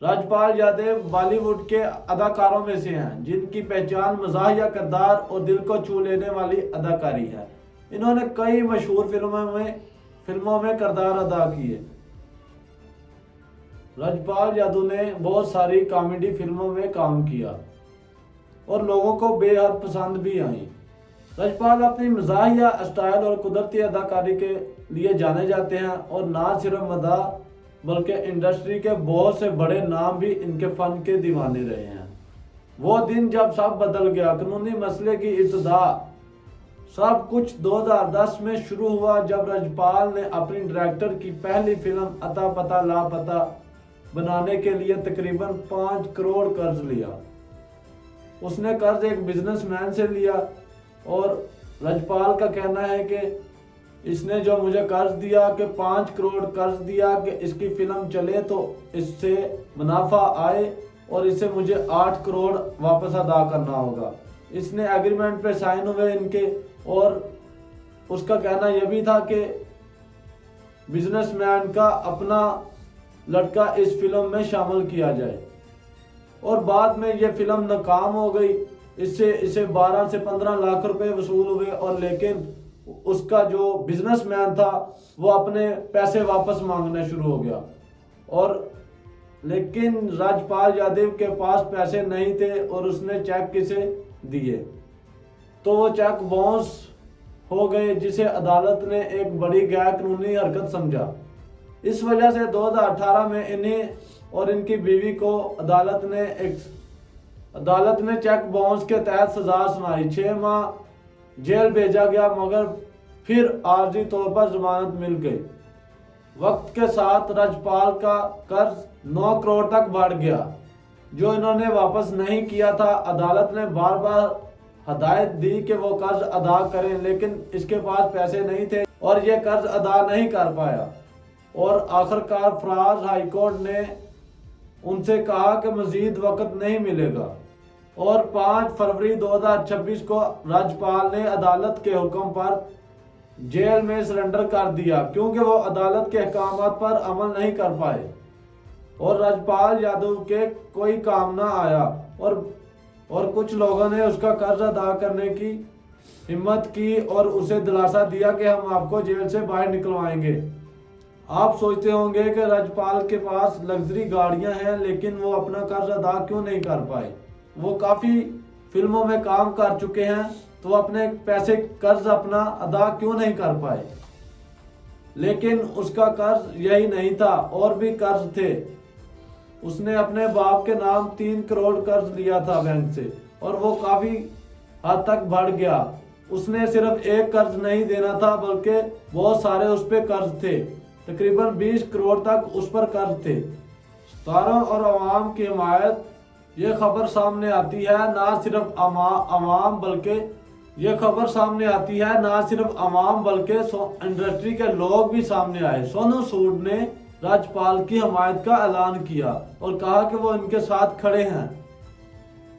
राजपाल यादव बॉलीवुड के अदाकारों में से हैं जिनकी पहचान मज़ाहिया किरदार और दिल को छू लेने वाली अदाकारी है। इन्होंने कई मशहूर फिल्मों में किरदार अदा किए। राजपाल यादव ने बहुत सारी कॉमेडी फिल्मों में काम किया और लोगों को बेहद पसंद भी आई। राजपाल अपनी मज़ाहिया स्टाइल और कुदरती अदाकारी के लिए जाने जाते हैं और ना सिर्फ मदा बल्कि इंडस्ट्री के बहुत से बड़े नाम भी इनके फन के दीवाने रहे हैं। वो दिन जब सब बदल गया, कानूनी मसले की इब्तिदा, सब कुछ 2010 में शुरू हुआ जब राजपाल ने अपनी डायरेक्टर की पहली फिल्म अता पता लापता बनाने के लिए तकरीबन 5 करोड़ कर्ज लिया। उसने कर्ज एक बिजनेसमैन से लिया और राजपाल का कहना है कि इसने जो मुझे कर्ज दिया कि 5 करोड़ कर्ज दिया कि इसकी फिल्म चले तो इससे मुनाफा आए और इसे मुझे 8 करोड़ वापस अदा करना होगा। इसने एग्रीमेंट पे साइन हुए इनके और उसका कहना यह भी था कि बिजनेसमैन का अपना लड़का इस फिल्म में शामिल किया जाए और बाद में ये फिल्म नाकाम हो गई। इसे 12 से 15 लाख रुपए वसूल हुए और लेकिन उसका जो बिजनेसमैन था वो अपने पैसे वापस मांगना शुरू हो गया और लेकिन राजपाल यादव के पास पैसे नहीं थे और उसने चेक किसे दिए तो वो चेक बाउंस हो गए, जिसे अदालत ने एक बड़ी गैर कानूनी हरकत समझा। इस वजह से 2018 में इन्हें और इनकी बीवी को अदालत ने चेक बाउंस के तहत सजा सुनाई। 6 माह जेल भेजा गया मगर फिर आर्जी तौर पर जमानत मिल गई। वक्त के साथ राजपाल का कर्ज 9 करोड़ तक बढ़ गया जो इन्होंने वापस नहीं किया था। अदालत ने बार बार हदायत दी कि वो कर्ज अदा करें लेकिन इसके पास पैसे नहीं थे और ये कर्ज अदा नहीं कर पाया और आखिरकार फराज हाईकोर्ट ने उनसे कहा कि मजीद वक्त नहीं मिलेगा और 5 फरवरी 2026 को राजपाल ने अदालत के हुक्म पर जेल में सरेंडर कर दिया क्योंकि वो अदालत के अहकामात पर अमल नहीं कर पाए और राजपाल यादव के कोई काम ना आया और कुछ लोगों ने उसका कर्ज अदा करने की हिम्मत की और उसे दिलासा दिया कि हम आपको जेल से बाहर निकलवाएंगे। आप सोचते होंगे कि राजपाल के पास लग्जरी गाड़ियां हैं लेकिन वो अपना कर्ज अदा क्यों नहीं कर पाए। वो काफ़ी फिल्मों में काम कर चुके हैं तो अपने पैसे कर्ज अपना अदा क्यों नहीं कर पाए। लेकिन उसका कर्ज यही नहीं था, और भी कर्ज थे। उसने अपने बाप के नाम 3 करोड़ कर्ज लिया था बैंक से और वो काफ़ी हद तक बढ़ गया। उसने सिर्फ एक कर्ज नहीं देना था बल्कि बहुत सारे उस पर कर्ज थे, तकरीबन 20 करोड़ तक उस पर कर्ज थे। सतारों और अवाम की हिमायत ये खबर सामने आती है ना सिर्फ अवाम बल्कि ये खबर सामने आती है ना सिर्फ अवाम बल्कि इंडस्ट्री के लोग भी सामने आए। सोनू सूद ने राजपाल की हमायत का ऐलान किया और कहा कि वो इनके साथ खड़े हैं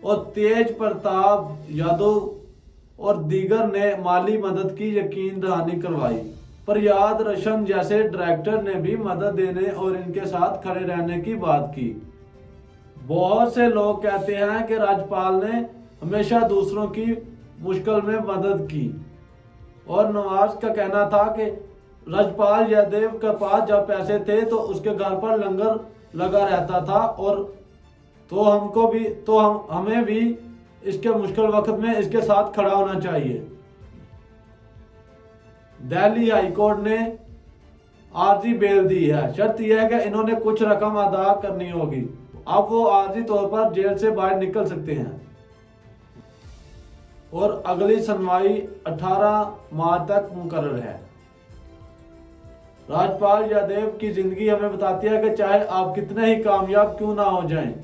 और तेज प्रताप यादव और दीगर ने माली मदद की यकीन दहानी करवाई। फरियाद रशन जैसे डायरेक्टर ने भी मदद देने और इनके साथ खड़े रहने की बात की। बहुत से लोग कहते हैं कि राजपाल ने हमेशा दूसरों की मुश्किल में मदद की और नवाज का कहना था कि राजपाल यादव के पास जब पैसे थे तो उसके घर पर लंगर लगा रहता था और हमें भी इसके मुश्किल वक्त में इसके साथ खड़ा होना चाहिए। दिल्ली हाईकोर्ट ने आर्जी बेल दी है। शर्त यह है कि इन्होंने कुछ रकम अदा करनी होगी। अब वो आर्जी तौर पर जेल से बाहर निकल सकते हैं और अगली सुनवाई 18 मार्च तक मुकर्रर है। राजपाल यादव की जिंदगी हमें बताती है कि चाहे आप कितने ही कामयाब क्यों ना हो जाएं,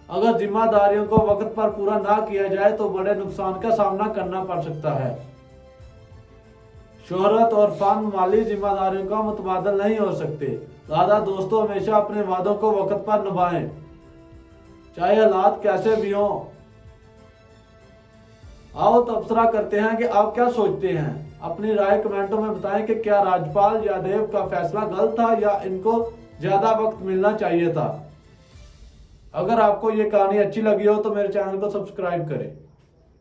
अगर जिम्मेदारियों को वक्त पर पूरा ना किया जाए तो बड़े नुकसान का सामना करना पड़ सकता है। शोहरत और फन माली जिम्मेदारियों का मुतबादल नहीं हो सकते। दादा दोस्तों, हमेशा अपने वादों को वक्त पर निभाएं, चाहे हालात कैसे भी हों। आओ तबसरा करते हैं कि आप क्या सोचते हैं। अपनी राय कमेंटों में बताएं कि क्या राजपाल यादव का फैसला गलत था या इनको ज्यादा वक्त मिलना चाहिए था। अगर आपको ये कहानी अच्छी लगी हो तो मेरे चैनल को सब्सक्राइब करें।